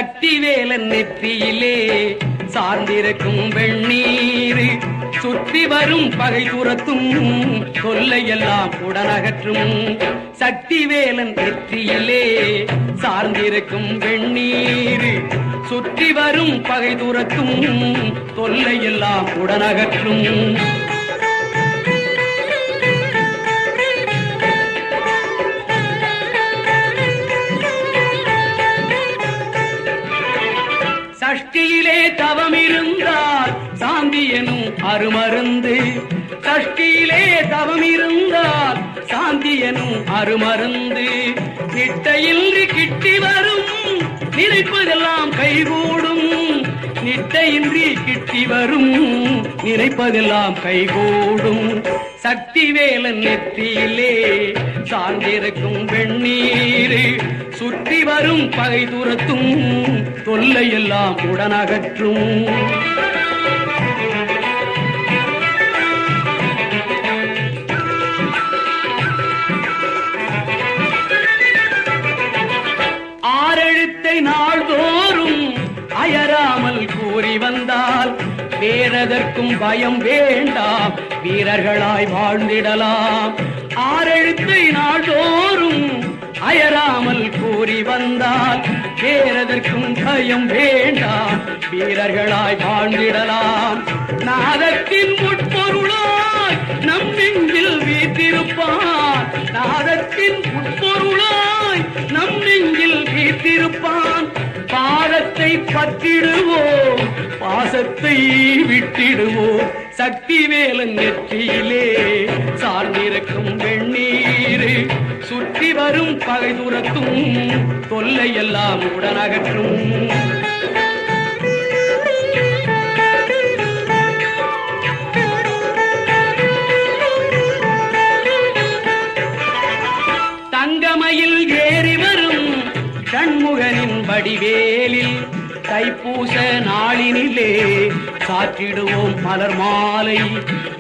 சக்தி வேலன் நெற்றியிலே சார்ந்திருக்கும் வெண்ணீர் சுற்றி வரும் பகை துரத்தும் தொல்லையெல்லாம் உடனகற்றும். சக்தி வேலன் நெற்றியிலே சார்ந்திருக்கும் வெண்ணீர் சுற்றி வரும் பகை துரத்தும் தொல்லையெல்லாம் உடனகற்றும். சஷ்டியிலே தவம் இருந்தால் சாந்தி எனும் அருமருந்து. சஷ்டியிலே தவம் இருந்தால் சாந்தி எனும் அருமருந்து. நிட்டையின்றி கிட்டி வரும் நினைப்பதெல்லாம் கைகூடும். நிட்டையின்றி கிட்டி வரும் நினைப்பதெல்லாம் கைகூடும். சக்தி வேலன் நெற்றியிலே சார்ந்திருக்கும் வெண்ணீர் சுற்றி வரும் பகை துரத்தும் தொல்லையெல்லாம் உடனகற்றும். ஆறெழுத்தை நாள்தோறும் அயராமல் கூறி வந்தால் வேறதற்கும் பயம் வேண்டாம், வீரர்களாய் வாழ்ந்திடலாம். ஆறெழுத்தை நாள்தோறும் அயராமல் கூறி வந்தால் வேறதற்கும் பயம் வேண்டாம், வீரர்களாய் வாழ்ந்திடலாம். நாதத்தின் உட்பொருளாய் நம் நெஞ்சில் வீற்றிருப்பான். நாதத்தின் உட்பொருளாய் நம் நெஞ்சில் வீற்றிருப்பான். பாதத்தை பற்றிடுவோம், பாசத்தை விட்டிடுவோம். சக்தி வேலன் நெற்றியிலே சார்ந்திருக்கும் வெண்ணீர் சுற்றி வரும் பகை துரத்தும் தொல்லையெல்லாம் உடனகற்றும். தங்கமயில் ஏறி வரும் சண்முகனின் வடிவேலில் தைப்பூச நாளினிலே சாற்றிடுவோம் மலர் மாலை.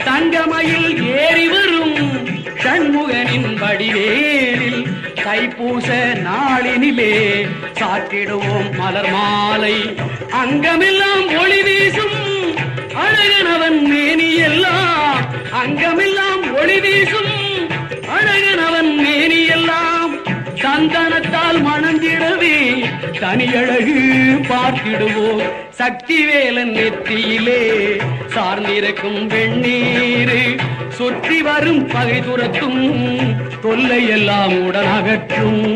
தங்கமயில் ஏறி வரும் சண்முகனின் வடிவேலில் தைப்பூச நாளினிலே சாற்றிடுவோம் மலர் மாலை. அங்கமெல்லாம் ஒளி வீசும் அழகனவன் மேனியெல்லாம். அங்கமெல்லாம் ஒளி வீசும் அழகனவன் மேனியெல்லாம். சந்தனத்தால் மணந்திடவே தனியழகு பார்த்திடுவோம். சக்தி வேலன் நெற்றியிலே சார்ந்திருக்கும் வெண்ணீர் சுற்றி வரும் பகை துரத்தும் தொல்லையெல்லாம் உடனகற்றும்.